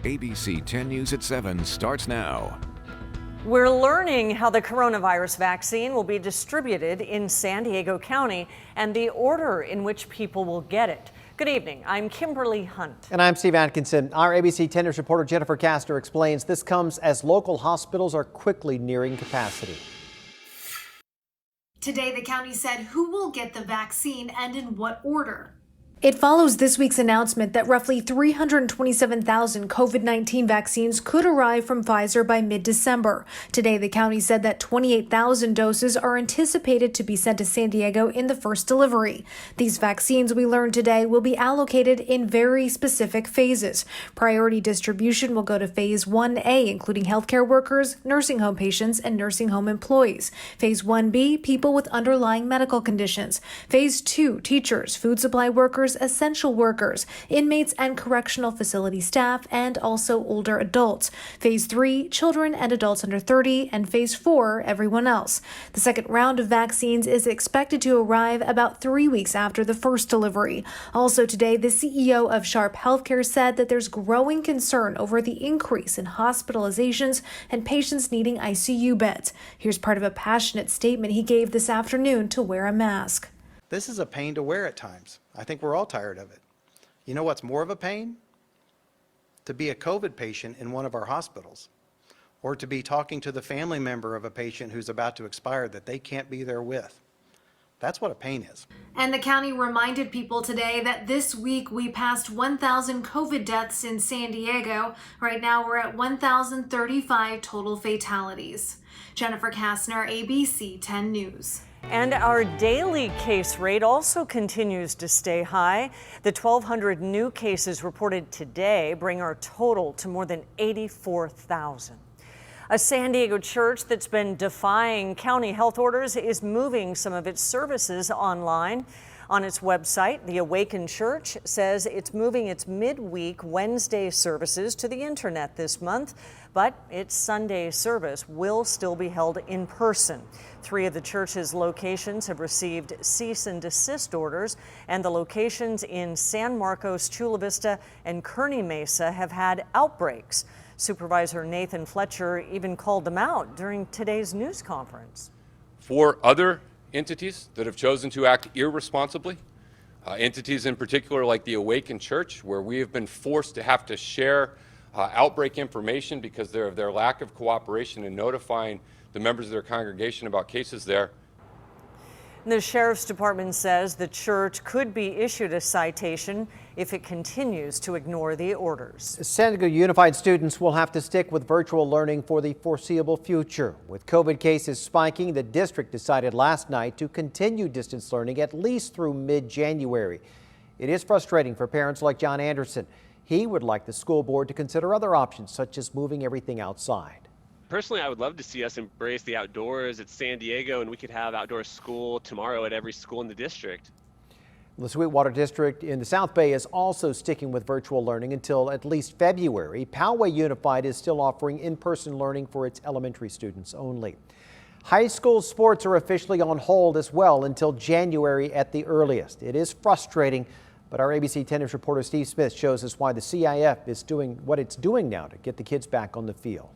ABC 10 News at 7 starts now. We're learning how the coronavirus vaccine will be distributed in San Diego County and the order in which people will get it. Good evening. I'm Kimberly Hunt. And I'm Steve Atkinson. Our ABC 10 News reporter Jennifer Kastner explains this comes as local hospitals are quickly nearing capacity. Today, the county said who will get the vaccine and in what order. It follows this week's announcement that roughly 327,000 COVID-19 vaccines could arrive from Pfizer by mid-December. Today, the county said that 28,000 doses are anticipated to be sent to San Diego in the first delivery. These vaccines, we learned today, will be allocated in very specific phases. Priority distribution will go to Phase 1A, including healthcare workers, nursing home patients, and nursing home employees. Phase 1B, people with underlying medical conditions. Phase 2, teachers, food supply workers, essential workers, inmates and correctional facility staff, and also older adults. Phase 3, children and adults under 30, and Phase 4, everyone else. The second round of vaccines is expected to arrive about 3 weeks after the first delivery. Also today, the CEO of Sharp Healthcare said that there's growing concern over the increase in hospitalizations and patients needing ICU beds. Here's part of a passionate statement he gave this afternoon to wear a mask. This is a pain to wear at times. I think we're all tired of it. You know what's more of a pain? To be a COVID patient in one of our hospitals, or to be talking to the family member of a patient who's about to expire that they can't be there with. That's what a pain is. And the county reminded people today that this week we passed 1,000 COVID deaths in San Diego. Right now we're at 1,035 total fatalities. Jennifer Kastner, ABC 10 News. And our daily case rate also continues to stay high. The 1,200 new cases reported today bring our total to more than 84,000. A San Diego church that's been defying county health orders is moving some of its services online. On its website, the Awakened Church says it's moving its midweek Wednesday services to the internet this month, but its Sunday service will still be held in person. 3 of the church's locations have received cease and desist orders, and the locations in San Marcos, Chula Vista, and Kearney Mesa have had outbreaks. Supervisor Nathan Fletcher even called them out during today's news conference. For other entities that have chosen to act irresponsibly, entities in particular like the Awakened Church, where we have been forced to have to share outbreak information because of their lack of cooperation in notifying the members of their congregation about cases there. The sheriff's department says the church could be issued a citation if it continues to ignore the orders. San Diego Unified students will have to stick with virtual learning for the foreseeable future. With COVID cases spiking, the district decided last night to continue distance learning at least through mid-January. It is frustrating for parents like John Anderson. He would like the school board to consider other options, such as moving everything outside. Personally, I would love to see us embrace the outdoors at San Diego, and we could have outdoor school tomorrow at every school in the district. The Sweetwater District in the South Bay is also sticking with virtual learning until at least February. Poway Unified is still offering in-person learning for its elementary students only. High school sports are officially on hold as well until January at the earliest. It is frustrating, but our ABC 10 News reporter Steve Smith shows us why the CIF is doing what it's doing now to get the kids back on the field.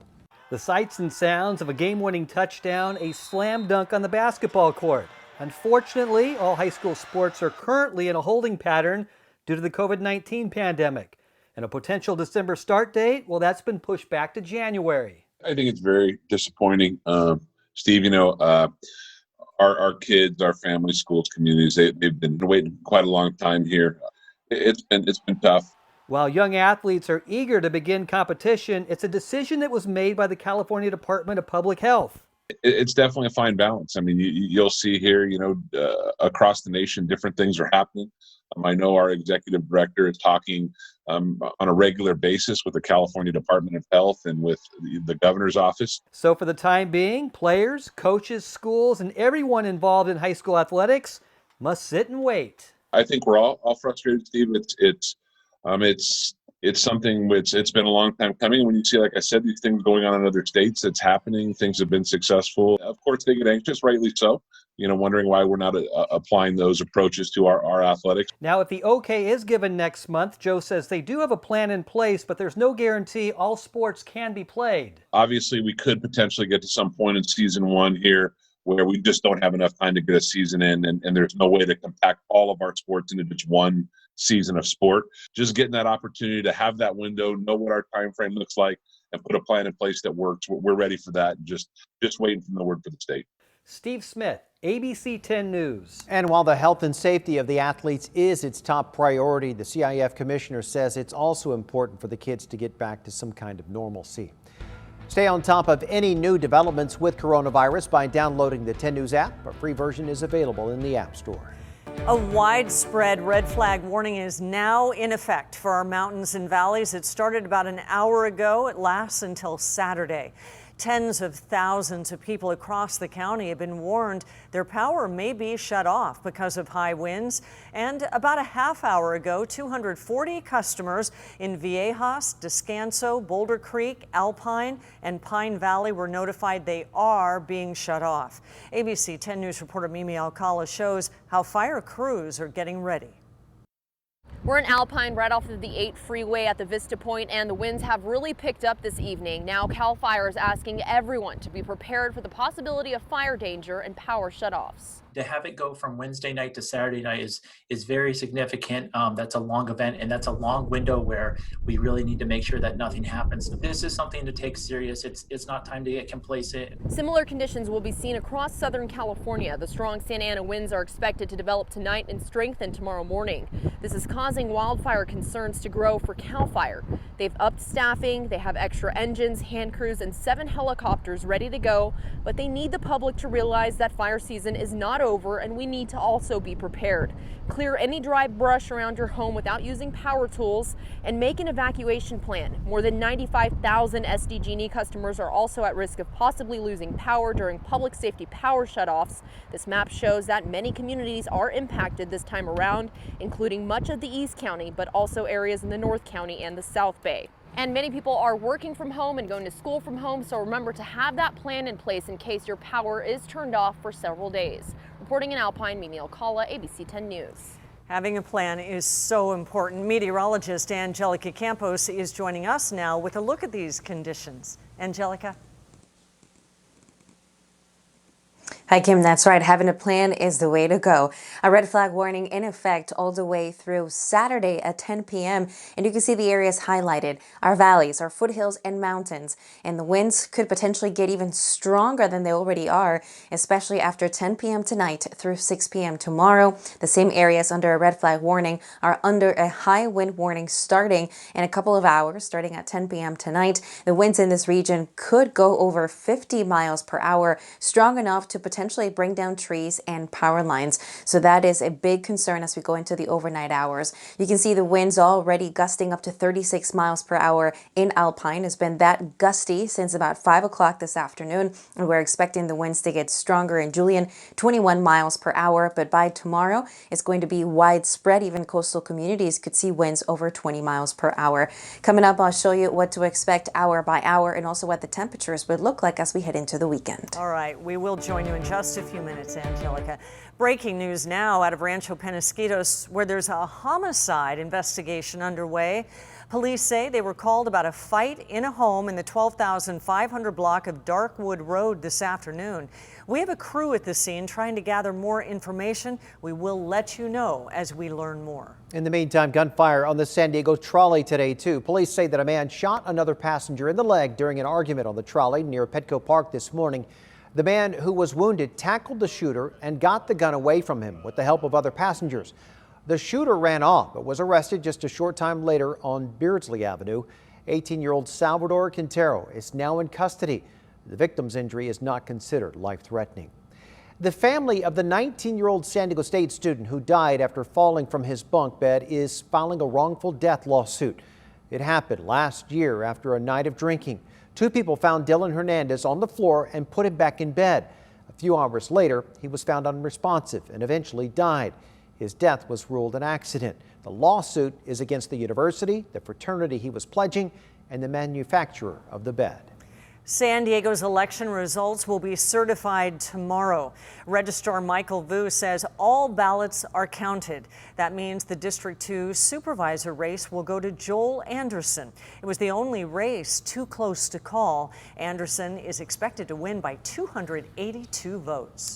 The sights and sounds of a game-winning touchdown, a slam dunk on the basketball court. Unfortunately, all high school sports are currently in a holding pattern due to the COVID-19 pandemic. And a potential December start date, well, that's been pushed back to January. I think it's very disappointing. Steve, our kids, our families, schools, communities, they've been waiting quite a long time here. It's been tough. While young athletes are eager to begin competition, it's a decision that was made by the California Department of Public Health. It's definitely a fine balance. I mean, you'll see here, across the nation, different things are happening. I know our executive director is talking on a regular basis with the California Department of Health and with the governor's office. So for the time being, players, coaches, schools, and everyone involved in high school athletics must sit and wait. I think we're all frustrated, Steve. It's It's something which it's been a long time coming. When you see, like I said, these things going on in other states, it's happening. Things have been successful. Of course, they get anxious, rightly so, wondering why we're not applying those approaches to our athletics. Now, if the okay is given next month, Joe says they do have a plan in place, but there's no guarantee all sports can be played. Obviously, we could potentially get to some point in season one here where we just don't have enough time to get a season in, and there's no way to compact all of our sports into just one season of sport. Just getting that opportunity to have that window, know what our time frame looks like, and put a plan in place that works. We're ready for that, and just waiting for the word for the state. Steve Smith, ABC 10 News. And while the health and safety of the athletes is its top priority, the CIF commissioner says it's also important for the kids to get back to some kind of normalcy. Stay on top of any new developments with coronavirus by downloading the 10 News app. A free version is available in the App Store. A widespread red flag warning is now in effect for our mountains and valleys. It started about an hour ago. It lasts until Saturday. Tens of thousands of people across the county have been warned their power may be shut off because of high winds. And about a half hour ago, 240 customers in Viejas, Descanso, Boulder Creek, Alpine, and Pine Valley were notified they are being shut off. ABC 10 News reporter Mimi Alcala shows how fire crews are getting ready. We're in Alpine, right off of the 8 freeway at the Vista Point, and the winds have really picked up this evening. Now CAL FIRE is asking everyone to be prepared for the possibility of fire danger and power shutoffs. To have it go from Wednesday night to Saturday night is very significant. That's a long event, and that's a long window where we really need to make sure that nothing happens. This is something to take serious. It's not time to get complacent. Similar conditions will be seen across Southern California. The strong Santa Ana winds are expected to develop tonight and strengthen tomorrow morning. This is causing wildfire concerns to grow for CAL FIRE. They've upped staffing, they have extra engines, hand crews, and 7 helicopters ready to go, but they need the public to realize that fire season is not over, and we need to also be prepared. Clear any dry brush around your home without using power tools, and make an evacuation plan. More than 95,000 SDG&E customers are also at risk of possibly losing power during public safety power shutoffs. This map shows that many communities are impacted this time around, including much of the East County, but also areas in the North County and the South Bay. And many people are working from home and going to school from home, so remember to have that plan in place in case your power is turned off for several days. Reporting in Alpine, Mimi Alcala, ABC 10 News. Having a plan is so important. Meteorologist Angelica Campos is joining us now with a look at these conditions. Angelica. Hi, Kim. That's right. Having a plan is the way to go. A red flag warning in effect all the way through Saturday at 10 p.m. And you can see the areas highlighted, our valleys, our foothills and mountains. And the winds could potentially get even stronger than they already are, especially after 10 p.m. tonight through 6 p.m. tomorrow. The same areas under a red flag warning are under a high wind warning starting in a couple of hours, starting at 10 p.m. tonight. The winds in this region could go over 50 miles per hour, strong enough to potentially bring down trees and power lines. So that is a big concern as we go into the overnight hours. You can see the winds already gusting up to 36 miles per hour in Alpine. It's been that gusty since about 5 o'clock this afternoon, and we're expecting the winds to get stronger in Julian, 21 miles per hour. But by tomorrow, it's going to be widespread. Even coastal communities could see winds over 20 miles per hour. Coming up, I'll show you what to expect hour by hour and also what the temperatures would look like as we head into the weekend. All right, we will join you in just a few minutes, Angelica. Breaking news now out of Rancho Penasquitos, where there's a homicide investigation underway. Police say they were called about a fight in a home in the 12,500 block of Darkwood Road this afternoon. We have a crew at the scene trying to gather more information. We will let you know as we learn more. In the meantime, gunfire on the San Diego trolley today, too. Police say that a man shot another passenger in the leg during an argument on the trolley near Petco Park this morning. The man who was wounded tackled the shooter and got the gun away from him with the help of other passengers. The shooter ran off but was arrested just a short time later on Beardsley Avenue. 18-year-old Salvador Quintero is now in custody. The victim's injury is not considered life-threatening. The family of the 19-year-old San Diego State student who died after falling from his bunk bed is filing a wrongful death lawsuit. It happened last year after a night of drinking. 2 people found Dylan Hernandez on the floor and put him back in bed. A few hours later, he was found unresponsive and eventually died. His death was ruled an accident. The lawsuit is against the university, the fraternity he was pledging, and the manufacturer of the bed. San Diego's election results will be certified tomorrow. Registrar Michael Vu says all ballots are counted. That means the District 2 supervisor race will go to Joel Anderson. It was the only race too close to call. Anderson is expected to win by 282 votes.